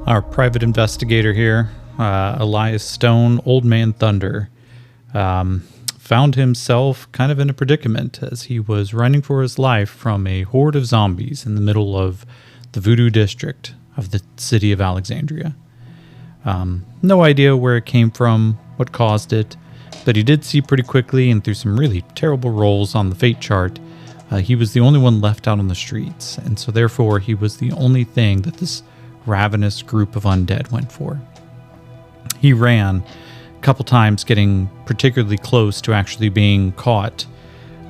Our private investigator here, Elias Stone, Old Man Thunder, found himself kind of in a predicament as he was running for his life from a horde of zombies in the middle of the Voodoo District of the city of Alexandria. No idea where it came from, what caused it, but he did see pretty quickly and through some really terrible rolls on the fate chart, he was the only one left out on the streets, and so therefore he was the only thing that this ravenous group of undead went for. He ran a couple times, getting particularly close to actually being caught.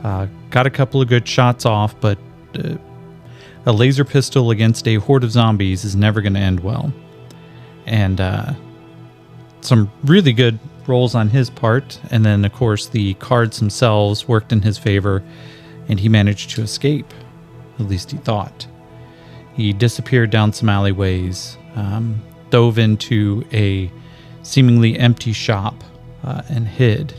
Got a couple of good shots off, but a laser pistol against a horde of zombies is never going to end well. And some really good rolls on his part, and then of course the cards themselves worked in his favor, and he managed to escape. At least he thought. He disappeared down some alleyways, dove into a seemingly empty shop, and hid.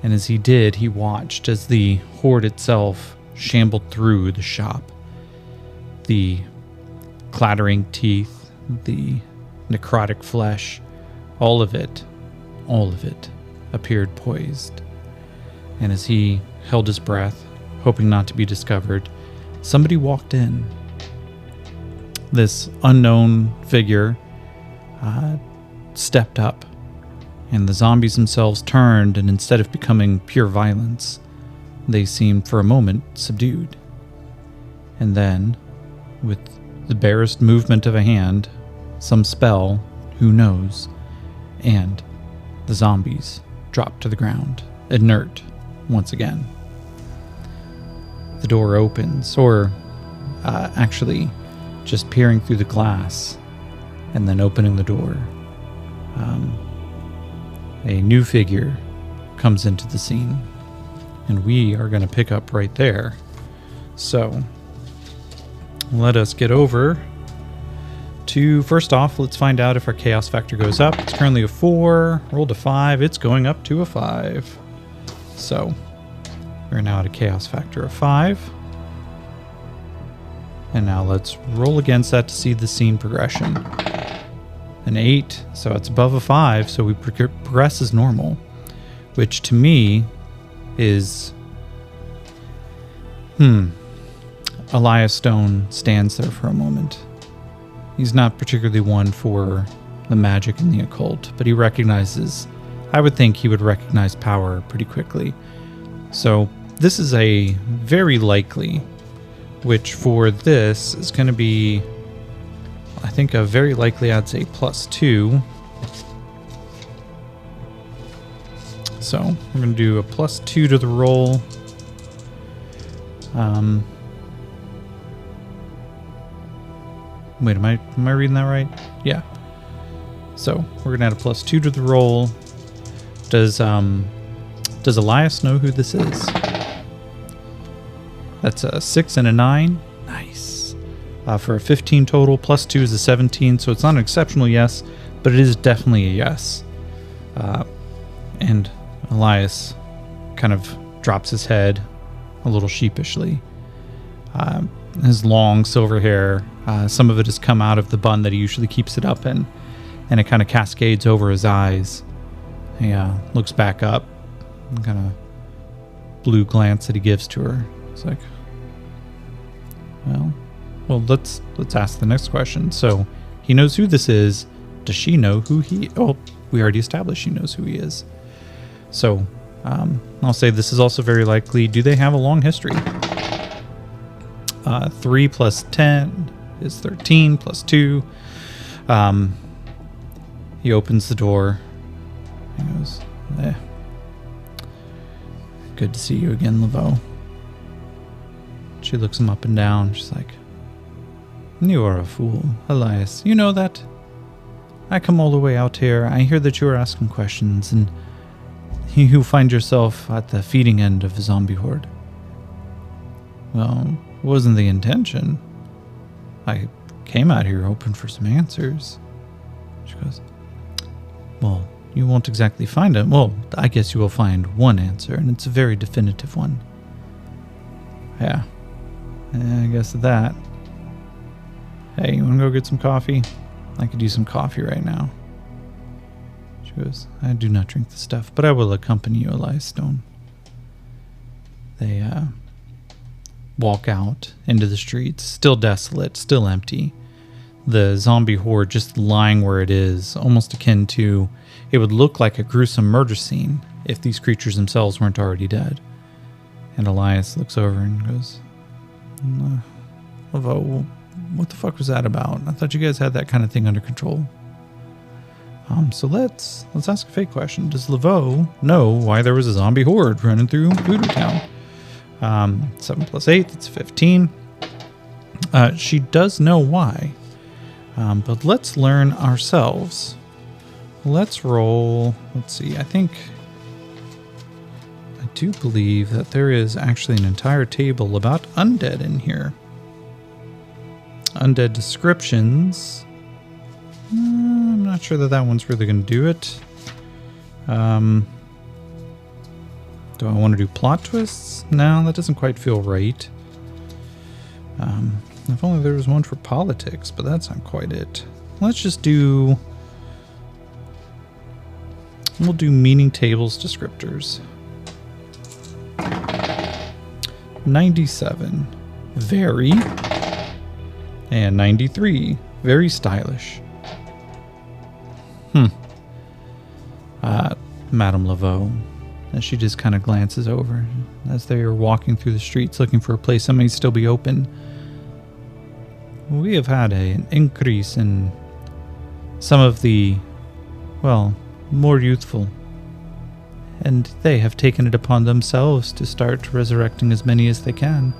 And as he did, he watched as the horde itself shambled through the shop. The clattering teeth, the necrotic flesh, all of it appeared poised. And as he held his breath, hoping not to be discovered, somebody walked in. This unknown figure stepped up, and the zombies themselves turned, and instead of becoming pure violence, they seemed for a moment subdued. And then, with the barest movement of a hand, some spell, who knows, and the zombies dropped to the ground, inert once again. The door opens, or actually just peering through the glass and then opening the door. A new figure comes into the scene, and we are going to pick up right there. So let us get over to, first off, let's find out if our chaos factor goes up. It's currently a 4, rolled a 5, it's going up to a 5. So we're now at a chaos factor of 5. And now let's roll against that to see the scene progression. An 8, so it's above a 5, so we progress as normal, which to me is... Elias Stone stands there for a moment. He's not particularly one for the magic and the occult, but he recognizes... I would think he would recognize power pretty quickly. So this is a very likely... which for this is going to be, I think, a very likely, I'd say, +2. So we're going to do a +2 to the roll. Wait, am I reading that right? Yeah. So we're going to add a +2 to the roll. Does Elias know who this is? That's a 6 and a 9. Nice. For a 15 total, +2 is a 17, so it's not an exceptional yes, but it is definitely a yes. And Elias kind of drops his head a little sheepishly. His long silver hair, some of it has come out of the bun that he usually keeps it up in, and it kind of cascades over his eyes. He looks back up, kind of blue glance that he gives to her. It's like, well, let's ask the next question. So he knows who this is. Does she know who he? Oh, we already established she knows who he is. So I'll say this is also very likely. Do they have a long history? 3 plus 10 is 13 plus 2. He opens the door. He goes, good to see you again, Laveau. She looks him up and down. She's like, you are a fool, Elias. You know that? I come all the way out here. I hear that you are asking questions, and you find yourself at the feeding end of a zombie horde. Well, it wasn't the intention. I came out here hoping for some answers. She goes, well, you won't exactly find it. Well, I guess you will find one answer, and it's a very definitive one. Yeah. I guess that. Hey, you want to go get some coffee? I could use some coffee right now. She goes, I do not drink the stuff, but I will accompany you, Elias Stone. They walk out into the streets, still desolate, still empty. The zombie horde just lying where it is, almost akin to, it would look like a gruesome murder scene if these creatures themselves weren't already dead. And Elias looks over and goes, Laveau, what the fuck was that about? I thought you guys had that kind of thing under control. So let's ask a fake question. Does Laveau know why there was a zombie horde running through Voodoo Town? 7 plus 8, that's 15. She does know why. But let's learn ourselves. Let's roll. Let's see. I do believe that there is actually an entire table about undead in here. Undead descriptions. I'm not sure that one's really going to do it. Do I want to do plot twists? No, that doesn't quite feel right. If only there was one for politics, but that's not quite it. Let's just do... We'll do meaning tables descriptors. 97. Very. And 93. Very stylish. Madame Laveau. And she just kind of glances over as they are walking through the streets looking for a place that may still be open. We have had an increase in some of the, well, more youthful. And they have taken it upon themselves to start resurrecting as many as they can.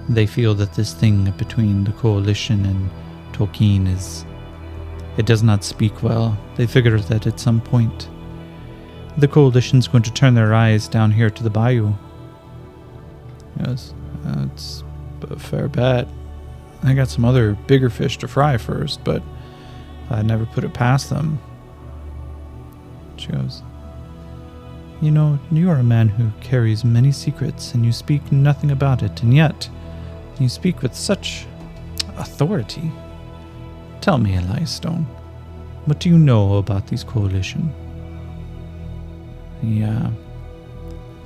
They feel that this thing between the Coalition and Tolkien it does not speak well. They figure that at some point, the Coalition's going to turn their eyes down here to the bayou. Yes, that's a fair bet. I got some other bigger fish to fry first, but I never put it past them. She goes, you know, you are a man who carries many secrets, and you speak nothing about it, and yet you speak with such authority. Tell me, Elias Stone, what do you know about these Coalition? He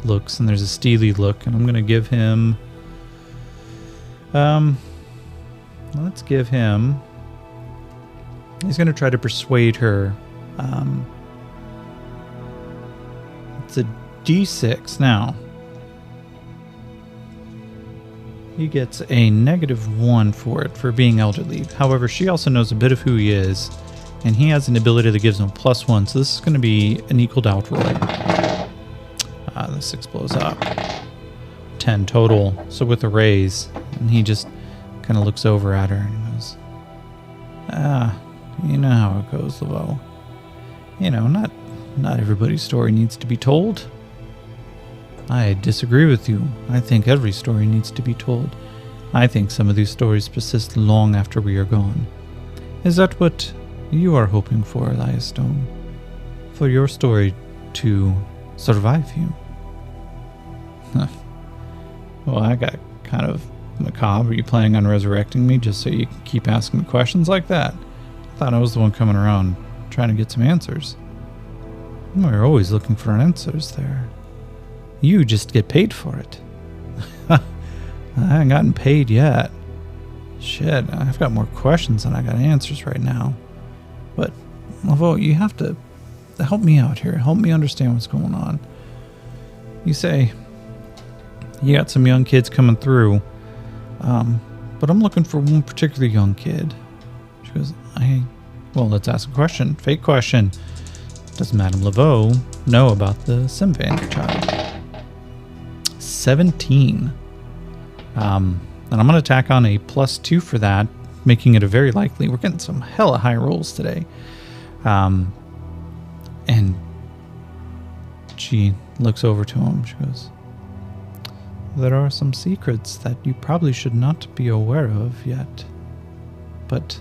looks, and there's a steely look, and I'm going to give him... let's give him... He's going to try to persuade her. It's a D6 now. He gets a -1 for it, for being elderly. However, she also knows a bit of who he is, and he has an ability that gives him +1, so this is going to be an equaled out roll. The 6 blows up. 10 total, so with a raise. And he just kind of looks over at her and goes, you know how it goes, Laveau. You know, not everybody's story needs to be told. I disagree with you. I think every story needs to be told. I think some of these stories persist long after we are gone. Is that what you are hoping for, Elias Stone? For your story to survive you? Well, I got kind of macabre. Are you planning on resurrecting me just so you can keep asking me questions like that? I thought I was the one coming around trying to get some answers. We're always looking for answers there. You just get paid for it. I haven't gotten paid yet. Shit, I've got more questions than I got answers right now. But, Laveau, you have to help me out here. Help me understand what's going on. You say you got some young kids coming through, but I'm looking for one particular young kid. She goes, well, let's ask a question. Fake question. Does Madame Laveau know about the Simvan child? 17. And I'm going to tack on a +2 for that, making it a very likely. We're getting some hella high rolls today. And she looks over to him. She goes, there are some secrets that you probably should not be aware of yet. But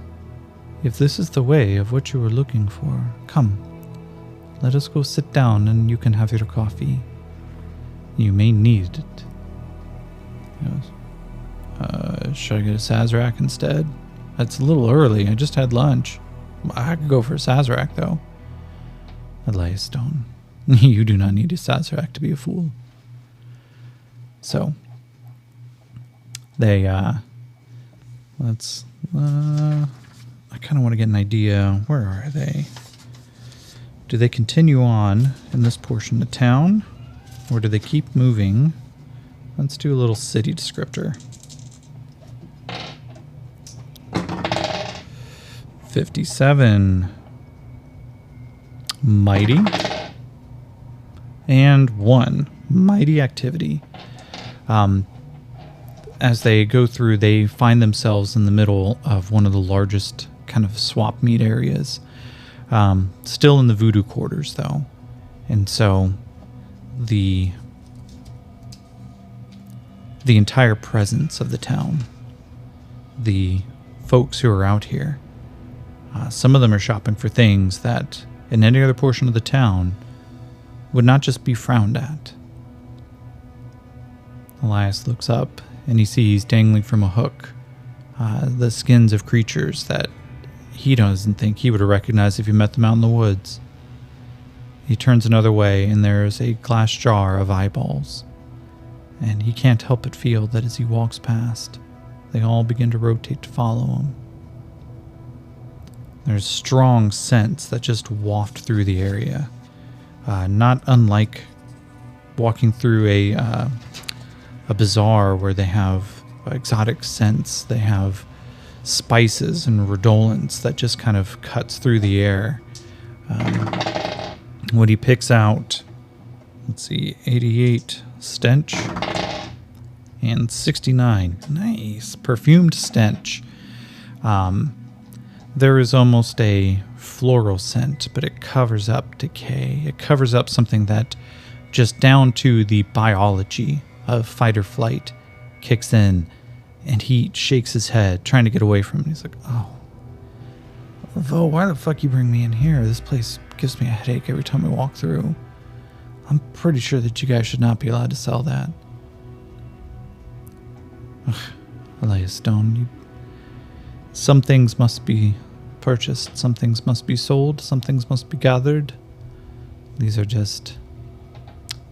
if this is the way of what you were looking for, come. Let us go sit down and you can have your coffee. You may need it. He goes, should I get a Sazerac instead? That's a little early. I just had lunch. I could go for a Sazerac, though. Elias Stone. You do not need a Sazerac to be a fool. So, they, let's, I kind of want to get an idea. Where are they? Do they continue on in this portion of town? Or do they keep moving? Let's do a little city descriptor. 57. Mighty. And 1. Mighty activity. As they go through, they find themselves in the middle of one of the largest kind of swap meet areas. Still in the voodoo quarters, though. And so the entire presence of the town, the folks who are out here, some of them are shopping for things that in any other portion of the town would not just be frowned at. Elias looks up and he sees dangling from a hook the skins of creatures that he doesn't think he would have recognized if he met them out in the woods. He turns another way and there's a glass jar of eyeballs. And he can't help but feel that as he walks past, they all begin to rotate to follow him. There's strong scents that just waft through the area. Not unlike walking through a bazaar where they have exotic scents. They have spices and redolence that just kind of cuts through the air. What he picks out, let's see, 88 stench and 69. Nice. Perfumed stench. There is almost a floral scent, but it covers up decay. It covers up something that just down to the biology of fight or flight kicks in, and he shakes his head, trying to get away from it. He's like, oh, Vo, why the fuck you bring me in here? This place gives me a headache every time I walk through. I'm pretty sure that you guys should not be allowed to sell that. Ugh, Elias Stone, some things must be purchased, some things must be sold, some things must be gathered. These are just...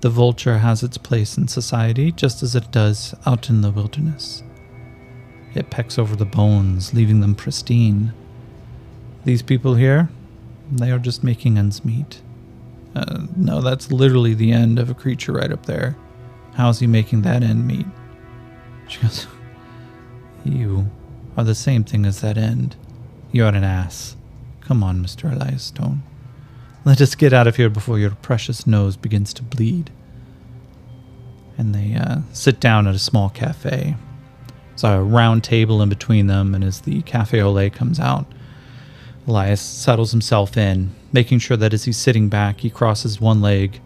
The vulture has its place in society, just as it does out in the wilderness. It pecks over the bones, leaving them pristine. These people here, they are just making ends meet. No, that's literally the end of a creature right up there. How's he making that end meet? She goes, you are the same thing as that end. You're an ass. Come on, Mr. Elias Stone. Let us get out of here before your precious nose begins to bleed. And they sit down at a small cafe. There's a round table in between them, and as the cafe au lait comes out, Elias settles himself in, making sure that as he's sitting back, he crosses one leg,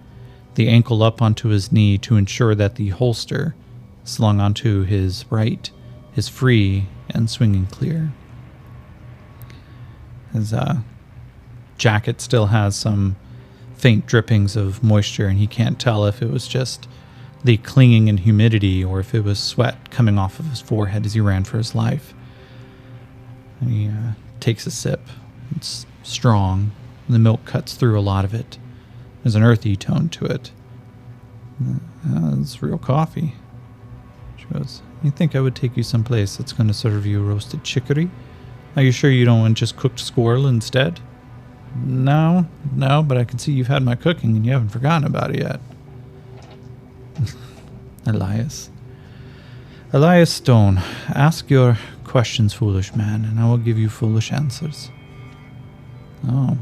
the ankle up onto his knee to ensure that the holster slung onto his right is free and swinging clear. His jacket still has some faint drippings of moisture, and he can't tell if it was just the clinging and humidity or if it was sweat coming off of his forehead as he ran for his life. And he takes a sip. It's strong. The milk cuts through a lot of it. There's an earthy tone to it. It's real coffee. She goes, you think I would take you someplace that's going to serve you roasted chicory? Are you sure you don't want just cooked squirrel instead? No, but I can see you've had my cooking and you haven't forgotten about it yet. Elias Stone, ask your questions, foolish man, and I will give you foolish answers. Oh,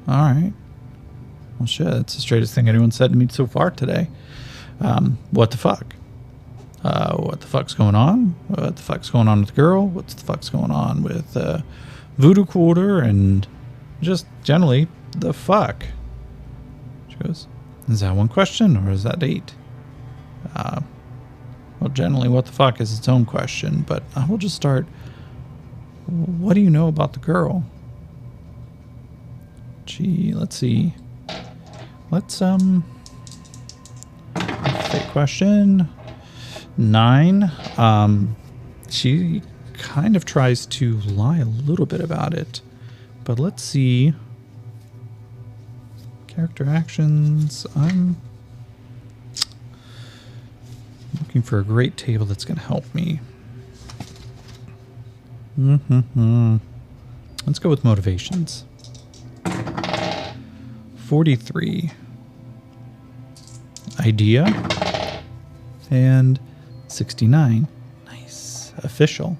alright. Well, shit, that's the straightest thing anyone said to me so far today. What the fuck? What the fuck's going on? What the fuck's going on with the girl? What's the fuck's going on with Voodoo Quarter and just generally the fuck? She goes, is that one question or is that 8? Well, generally what the fuck is its own question, but I will just start. What do you know about the girl? Gee, let's see. Let's fake question. 9. She kind of tries to lie a little bit about it, But let's see. Character actions. I'm looking for a great table that's going to help me. Let's go with motivations. 43. Idea. And 69. Nice. Official.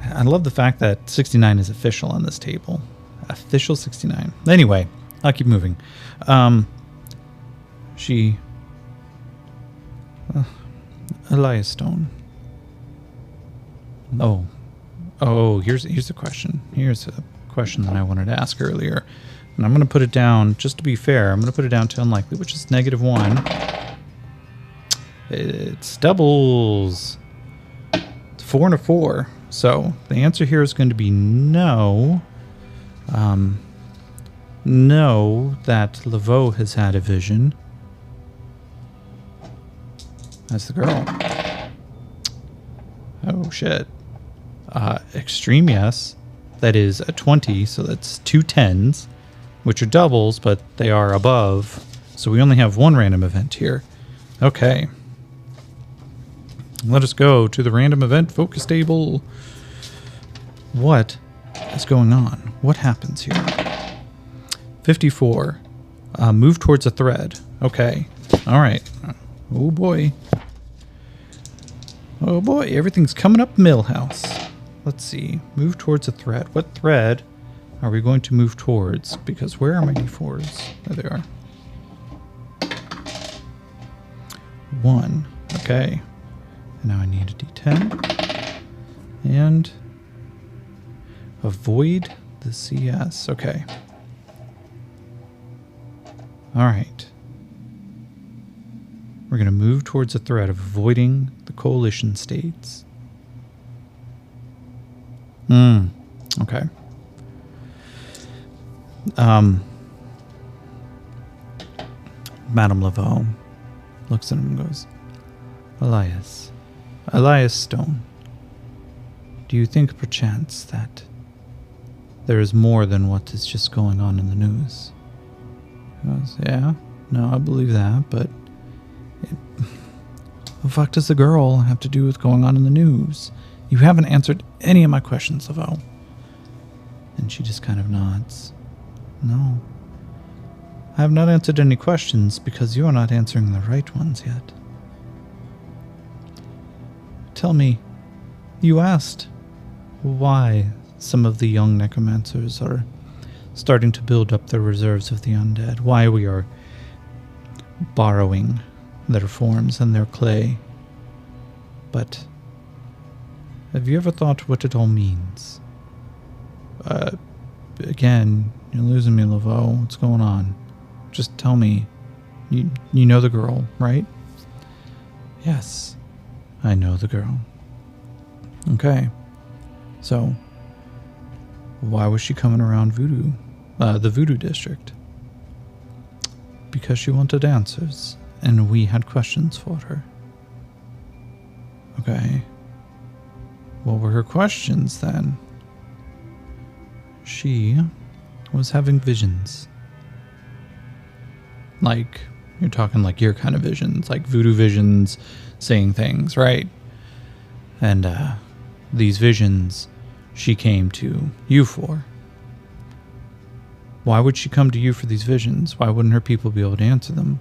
I love the fact that 69 is official on this table. Official 69. Anyway, I'll keep moving. Elias Stone. Oh, here's the question. Here's a question that I wanted to ask earlier. And I'm going to put it down, just to be fair, I'm going to put it down to unlikely, which is -1. It's doubles. It's 4 and a 4. So the answer here is going to be no. No, that Laveau has had a vision. That's the girl. Oh, shit. Extreme, yes. That is a 20, so that's 2 10s, which are doubles, but they are above. So we only have one random event here. Okay. Let us go to the random event focus table. What is going on? What happens here? 54. Move towards a thread. Okay. All right. Oh, boy. Oh, boy. Everything's coming up Millhouse. Let's see. Move towards a thread. What thread are we going to move towards? Because where are my d4s? There they are. 1. Okay. And now I need a d10. And avoid the CS. Okay. All right. We're going to move towards a thread of avoiding the coalition states. Okay. Madame Laveau looks at him and goes, Elias Stone, do you think perchance that there is more than what is just going on in the news? He goes, yeah, no, I believe that, but what the fuck does the girl have to do with going on in the news? You haven't answered any of my questions, Laveau. And she just kind of nods. No. I have not answered any questions because you are not answering the right ones yet. Tell me, you asked why some of the young necromancers are starting to build up their reserves of the undead, why we are borrowing their forms and their clay. But have you ever thought what it all means? Again, you're losing me, Laveau. What's going on? Just tell me. You know the girl, right? Yes, I know the girl. Okay. So, why was she coming around the Voodoo District? Because she wanted answers, and we had questions for her. Okay. What were her questions then? She was having visions. Like, you're talking like your kind of visions, like voodoo visions, seeing things, right? And these visions she came to you for. Why would she come to you for these visions? Why wouldn't her people be able to answer them?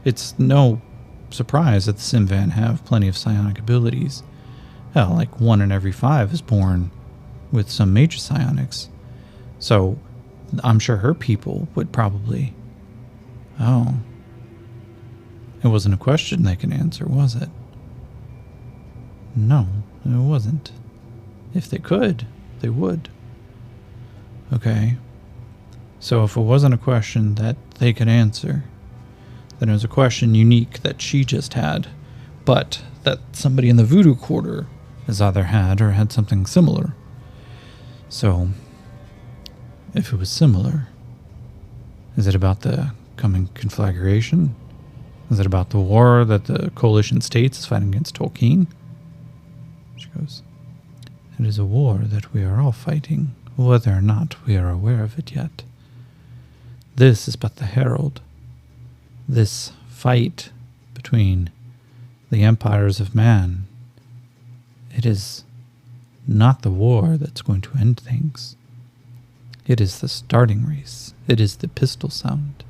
It's no surprise that the Simvan have plenty of psionic abilities. Hell, like 1 in every 5 is born with some major psionics. So, I'm sure her people would probably... Oh. It wasn't a question they could answer, was it? No, it wasn't. If they could, they would. Okay. So if it wasn't a question that they could answer, then it was a question unique that she just had, but that somebody in the Voodoo Quarter has either had or had something similar. So, if it was similar, is it about the coming conflagration? Is it about the war that the coalition states is fighting against Tolkien? She goes, it is a war that we are all fighting whether or not we are aware of it yet. This is but the herald. This fight between the empires of man, it is not the war that's going to end things. It is the starting race. It is the pistol sound.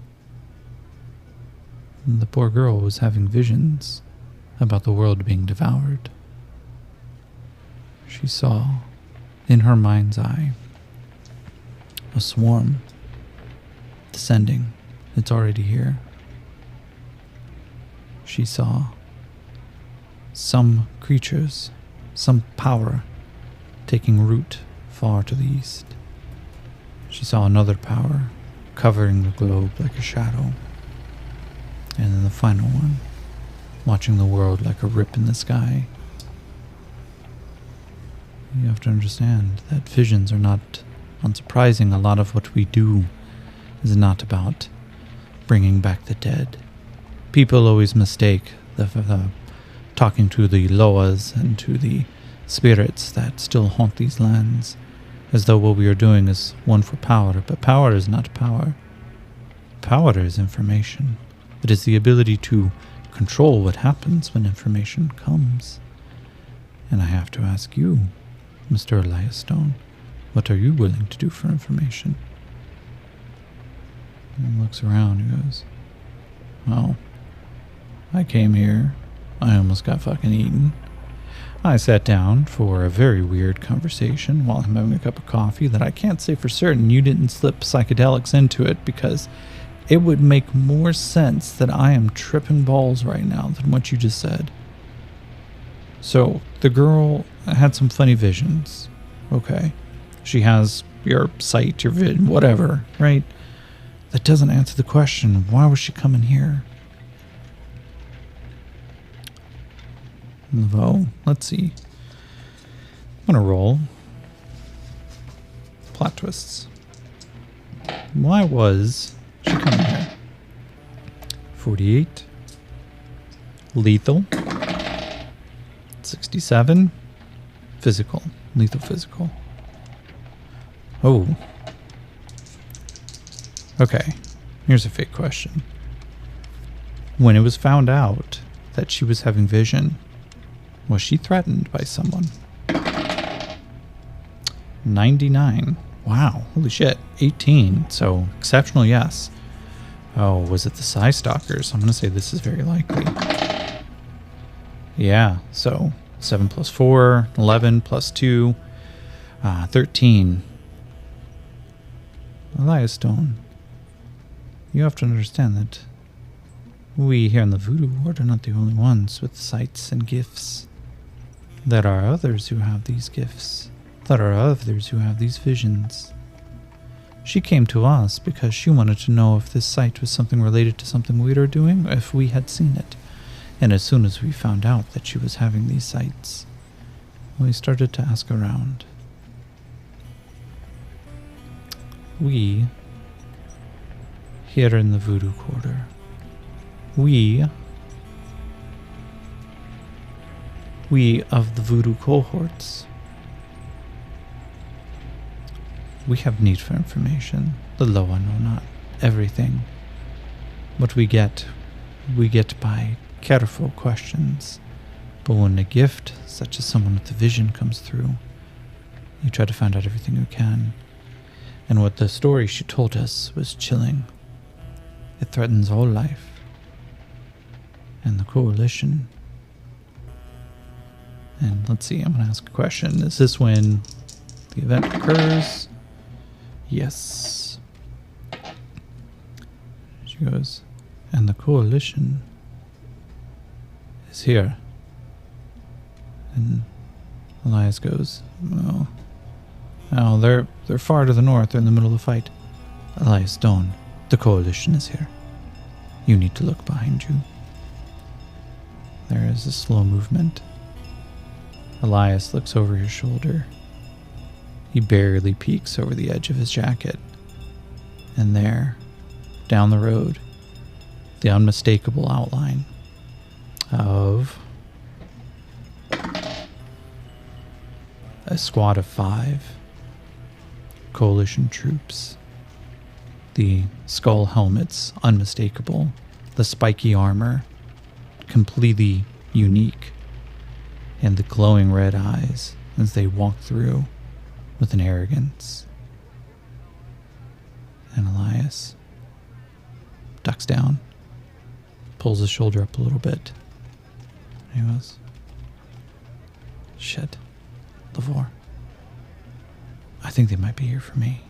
And the poor girl was having visions about the world being devoured. She saw, in her mind's eye, a swarm descending. It's already here. She saw some creatures, some power taking root far to the east. She saw another power covering the globe like a shadow. And then the final one, watching the world like a rip in the sky. You have to understand that visions are not unsurprising. A lot of what we do is not about bringing back the dead. People always mistake the talking to the Loas and to the spirits that still haunt these lands as though what we are doing is one for power, but power is not power. Power is information. It is the ability to control what happens when information comes. And I have to ask you, Mr. Elias Stone, what are you willing to do for information? And he looks around and goes, well, I came here. I almost got fucking eaten. I sat down for a very weird conversation while I'm having a cup of coffee that I can't say for certain you didn't slip psychedelics into it, because it would make more sense that I am tripping balls right now than what you just said. So, the girl had some funny visions. Okay. She has your sight, your vid, whatever, right? That doesn't answer the question. Why was she coming here? Well, let's see. I'm going to roll plot twists. Why was she coming here? 48. Lethal. 67. Physical. Lethal physical. Oh. Okay. Here's a fake question. When it was found out that she was having vision, was she threatened by someone? 99. Wow. Holy shit. 18. So, exceptional yes. Oh, was it the Psy Stalkers? I'm going to say this is very likely. Yeah. So, 7 plus 4, 11 plus 2, 13. Elias Stone, you have to understand that we here in the Voodoo Ward are not the only ones with sights and gifts. There are others who have these gifts. There are others who have these visions. She came to us because she wanted to know if this sight was something related to something we were doing, or if we had seen it. And as soon as we found out that she was having these sights, we started to ask around. We, here in the Voodoo Quarter, we of the Voodoo cohorts, we have need for information. The Loa know not everything. What we get by careful questions. But when a gift, such as someone with a vision, comes through, you try to find out everything you can. And what the story she told us was chilling. It threatens all life. And the coalition. And let's see, I'm going to ask a question. Is this when the event occurs? Yes. She goes, and the coalition is here. And Elias goes, well, no, they're far to the north. They're in the middle of the fight. Elias Stone, the coalition is here. You need to look behind you. There is a slow movement. Elias looks over his shoulder. He barely peeks over the edge of his jacket. And there, down the road, the unmistakable outline of a squad of 5 coalition troops. The skull helmets, unmistakable. The spiky armor, completely unique. And the glowing red eyes as they walk through with an arrogance. And Elias ducks down, pulls his shoulder up a little bit. And he goes, "Shit, Lavore. I think they might be here for me."